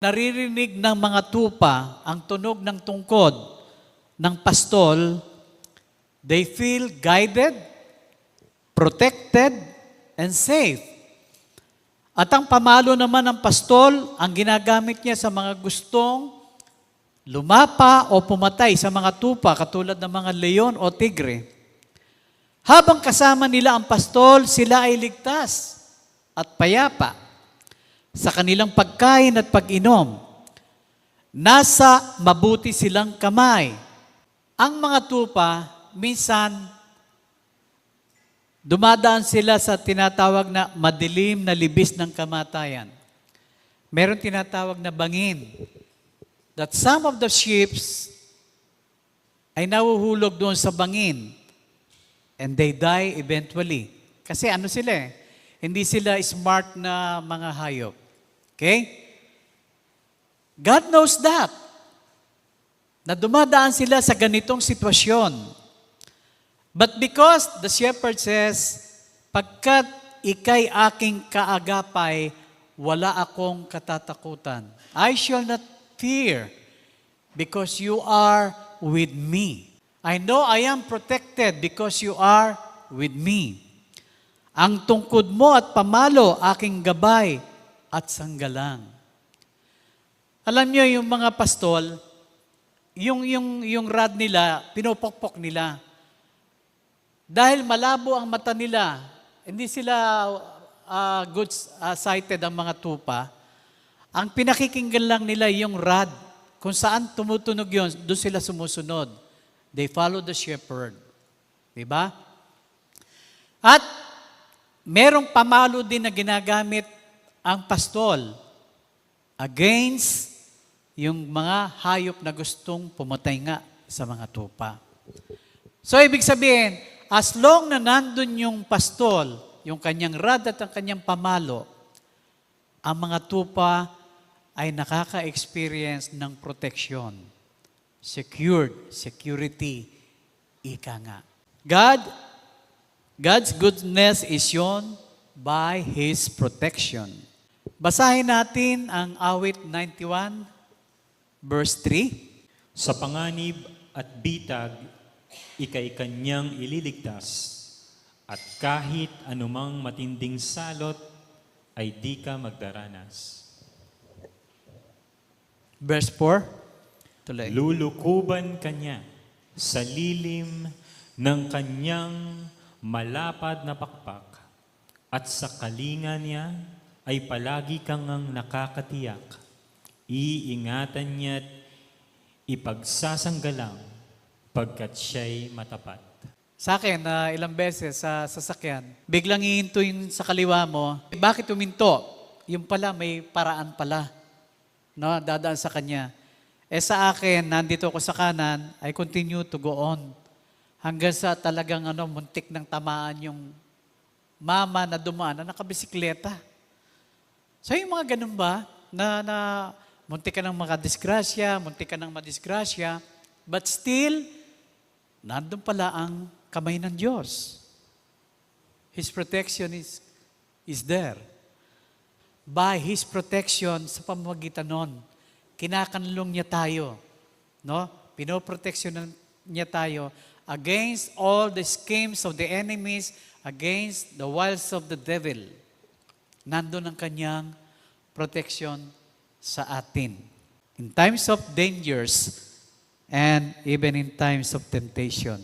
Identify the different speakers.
Speaker 1: naririnig ng mga tupa ang tunog ng tungkod ng pastol, they feel guided, protected, and safe. At ang pamalo naman ng pastol, ang ginagamit niya sa mga gustong lumapa o pumatay sa mga tupa katulad ng mga leon o tigre. Habang kasama nila ang pastol, sila ay ligtas at payapa sa kanilang pagkain at pag-inom. Nasa mabuti silang kamay. Ang mga tupa, minsan, dumadaan sila sa tinatawag na madilim na libis ng kamatayan. Meron tinatawag na bangin. That some of the ships ay nahuhulog doon sa bangin and they die eventually. Kasi ano sila eh? Hindi sila smart na mga hayop. Okay? God knows that. Na dumadaan sila sa ganitong sitwasyon. But because the shepherd says, pagkat ikay aking kaagapay, wala akong katatakutan. I shall not fear because you are with me. I know I am protected because you are with me. Ang tungkod mo at pamalo, aking gabay at sanggalang. Alam niyo, yung mga pastol, yung rod nila, pinupokpok nila. Dahil malabo ang mata nila, hindi sila good sighted ang mga tupa, ang pinakikinggan lang nila yung rod. Kung saan tumutunog yun, doon sila sumusunod. They follow the shepherd. Diba? At merong pamalo din na ginagamit ang pastol against yung mga hayop na gustong pumatay nga sa mga tupa. So, ibig sabihin, as long na nandun yung pastol, yung kanyang rod at ang kanyang pamalo, ang mga tupa ay nakaka-experience ng protection. Security, ika nga. God's goodness is shown by His protection. Basahin natin ang awit 91, verse 3.
Speaker 2: Sa panganib at bitag, ikay kanyang ililigtas, at kahit anumang matinding salot, ay di ka magdaranas.
Speaker 1: Verse 4. Tuloy.
Speaker 2: Lulukuban kanya sa lilim ng kanyang malapad na pakpak, at sa kalinga niya ay palagi kang ang nakakatiyak. Iingatan niya't ipagsasanggalang pagkat siya'y matapat.
Speaker 1: Sa akin, ilang beses sa sasakyan, biglang hihinto yung sa kaliwa mo. Bakit huminto? Yung pala, may paraan pala. No, dadaan sa kanya. Sa akin, nandito ako sa kanan, I continue to go on. Hanggang sa talagang muntik ng tamaan yung mama na dumaan na nakabisikleta. So yung mga ganun ba, na muntik ka ng makadisgrasya, muntik ka ng madisgrasya, but still, nandun pala ang kamay ng Diyos. His protection is there. By His protection, sa pamamagitan nun, kinakanlong niya tayo. No? Pinoproteksyonan niya tayo against all the schemes of the enemies, against the wiles of the devil. Nandun ang kanyang protection sa atin. In times of dangers and even in times of temptation.